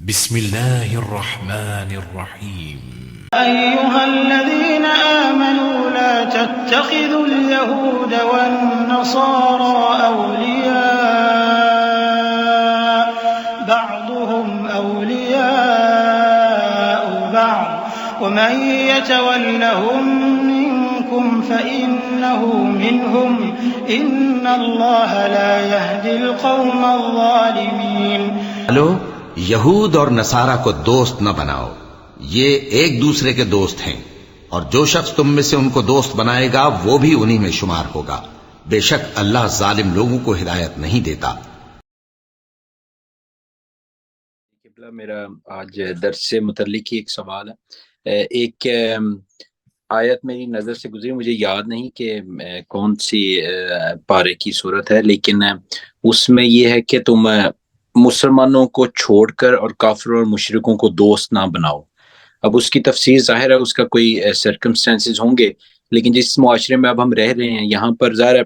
بسم الله الرحمن الرحيم. أيها الذين آمنوا لا تتخذوا اليهود والنصارى أولياء بعضهم أولياء بعض ومن يتولهم منكم فإنه منهم إن الله لا يهدي القوم الظالمين. یہود اور نصارہ کو دوست نہ بناؤ، یہ ایک دوسرے کے دوست ہیں، اور جو شخص تم میں سے ان کو دوست بنائے گا وہ بھی انہی میں شمار ہوگا۔ بے شک اللہ ظالم لوگوں کو ہدایت نہیں دیتا۔ قبلہ میرا آج درس سے متعلق ہی ایک سوال ہے۔ ایک آیت میری نظر سے گزری، مجھے یاد نہیں کہ کون سی پارے کی صورت ہے، لیکن اس میں یہ ہے کہ تم مسلمانوں کو چھوڑ کر اور کافروں اور مشرکوں کو دوست نہ بناؤ۔ اب اس کی تفسیر ظاہر ہے اس کا کوئی سرکمسٹانسز ہوں گے، لیکن جس معاشرے میں اب ہم رہ رہے ہیں یہاں پر ظاہر ہے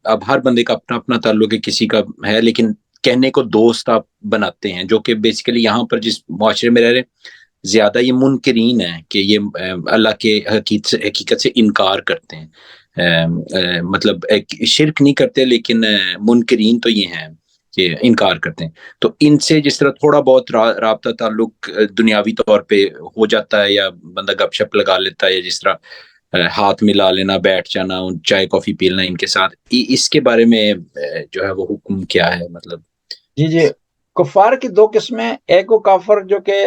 اب ہر بندے کا اپنا اپنا تعلق ہے، کسی کا ہے، لیکن کہنے کو دوست آپ بناتے ہیں، جو کہ بیسیکلی یہاں پر جس معاشرے میں رہ رہے ہیں زیادہ یہ منکرین ہیں کہ یہ اللہ کے حقیقت سے انکار کرتے ہیں، مطلب شرک نہیں کرتے لیکن منکرین تو یہ ہیں کہ انکار کرتے ہیں۔ تو ان سے جس طرح تھوڑا بہت رابطہ تعلق دنیاوی طور پہ ہو جاتا ہے، یا بندہ گپ شپ لگا لیتا ہے، یا جس طرح ہاتھ ملا لینا، بیٹھ جانا، چائے کافی پی لینا ان کے ساتھ، اس کے بارے میں جو ہے وہ حکم کیا ہے؟ مطلب جی کفار کی دو قسمیں، ایک وہ کافر جو کہ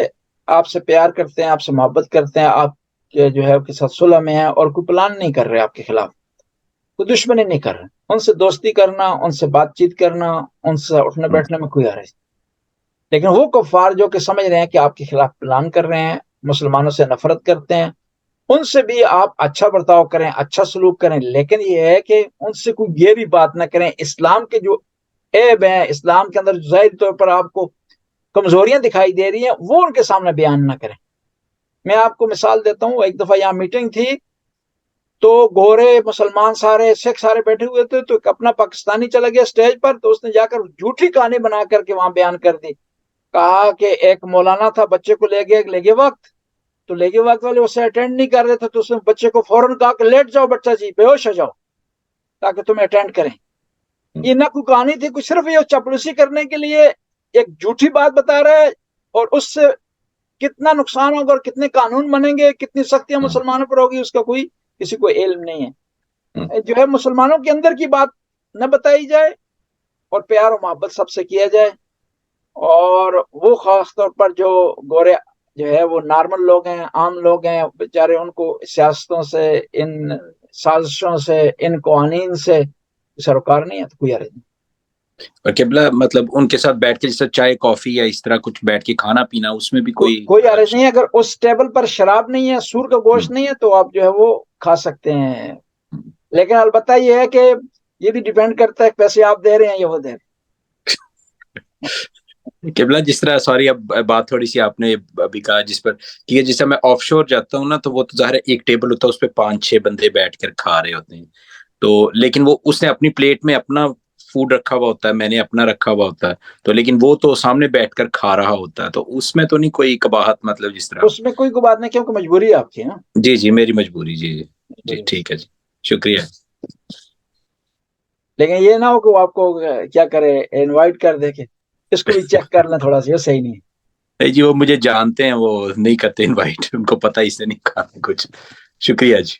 آپ سے پیار کرتے ہیں، آپ سے محبت کرتے ہیں، آپ کے جو ہے آپ کے ساتھ صلح میں ہیں اور کوئی پلان نہیں کر رہے آپ کے خلاف، کوئی دشمنی نہیں کر رہے، ان سے دوستی کرنا، ان سے بات چیت کرنا، ان سے اٹھنے بیٹھنے میں کوئی حرج۔ لیکن وہ کفار جو کہ سمجھ رہے ہیں کہ آپ کے خلاف پلان کر رہے ہیں، مسلمانوں سے نفرت کرتے ہیں، ان سے بھی آپ اچھا برتاؤ کریں، اچھا سلوک کریں، لیکن یہ ہے کہ ان سے کوئی گہری بات نہ کریں۔ اسلام کے جو عیب ہیں، اسلام کے اندر ظاہری طور پر آپ کو کمزوریاں دکھائی دے رہی ہیں، وہ ان کے سامنے بیان نہ کریں۔ میں آپ کو مثال دیتا ہوں، ایک دفعہ یہاں میٹنگ تھی تو گورے مسلمان سارے سکھ سارے بیٹھے ہوئے تھے، تو ایک اپنا پاکستانی چلا گیا سٹیج پر، تو اس نے جا کر جھوٹی کہانی بنا کر کے وہاں بیان کر دی، کہا کہ ایک مولانا تھا، بچے کو لے گئے وقت، تو لے گئے وقت والے اسے اٹینڈ نہیں کر رہے تھے، تو اس نے بچے کو فوراً کہا کہ لیٹ جاؤ بچہ جی، بے ہوش ہو جاؤ تاکہ تمہیں اٹینڈ کریں۔ یہ نہ کوئی کہانی تھی، کوئی صرف یہ چپلوسی کرنے کے لیے ایک جھوٹی بات بتا رہا ہے، اور اس سے کتنا نقصان ہوگا اور کتنے قانون بنیں گے، کتنی سختیاں مسلمانوں پر ہوگی، اس کا کوئی کسی کو علم نہیں ہے۔ جو ہے مسلمانوں کے اندر کی بات نہ بتائی جائے اور پیار و محبت سب سے کیا جائے، اور وہ خاص طور پر جو گورے جو ہے وہ نارمل لوگ ہیں، عام لوگ ہیں بیچارے، ان کو سیاستوں سے، ان سازشوں سے، ان قوانین سے سروکار نہیں ہے، تو کوئی حرج نہیں۔ اور قبلہ مطلب ان کے ساتھ بیٹھ کے جیسے چائے کافی یا اس طرح کچھ بیٹھ کے کھانا پینا، اس میں بھی کوئی حرج نہیں ہے۔ اگر اس ٹیبل پر شراب نہیں ہے، سور کا گوشت نہیں ہے، تو آپ جو ہے وہ کھا سکتے ہیں، لیکن البتہ یہ ہے کہ یہ بھی ڈیپینڈ کرتا ہے پیسے آپ دے رہے ہیں یا وہ دے رہے ہیں۔ قبلہ جس طرح سوری اب بات تھوڑی سی آپ نے ابھی کہا جس پر کہ جس طرح میں آف شور جاتا ہوں نا، تو وہ تو ظاہر ہے ایک ٹیبل ہوتا ہے، اس پہ 5-6 بندے بیٹھ کر کھا رہے ہوتے ہیں، تو لیکن وہ اس نے اپنی پلیٹ میں اپنا فوڈ رکھا ہوا ہوتا ہے، میں نے اپنا رکھا ہوا ہوتا ہے، تو لیکن وہ تو سامنے بیٹھ کر کھا رہا ہوتا ہے، تو اس میں تو نہیں کوئی قباحت، مطلب جس طرح اس میں کوئی بات نہیں، کیونکہ مجبوری آپ کی ہے نا۔ جی میری مجبوری، جی ٹھیک ہے جی، شکریہ۔ لیکن یہ نہ ہو کہ وہ آپ کو کیا کرے، انوائٹ کر دے کہ اس کو بھی چیک کر لیں تھوڑا سا، یہ صحیح نہیں ہے۔ نہیں جی، وہ مجھے جانتے ہیں، وہ نہیں کرتے انوائٹ، ان کو پتہ ہی سے نہیں کھانا کچھ۔ شکریہ جی۔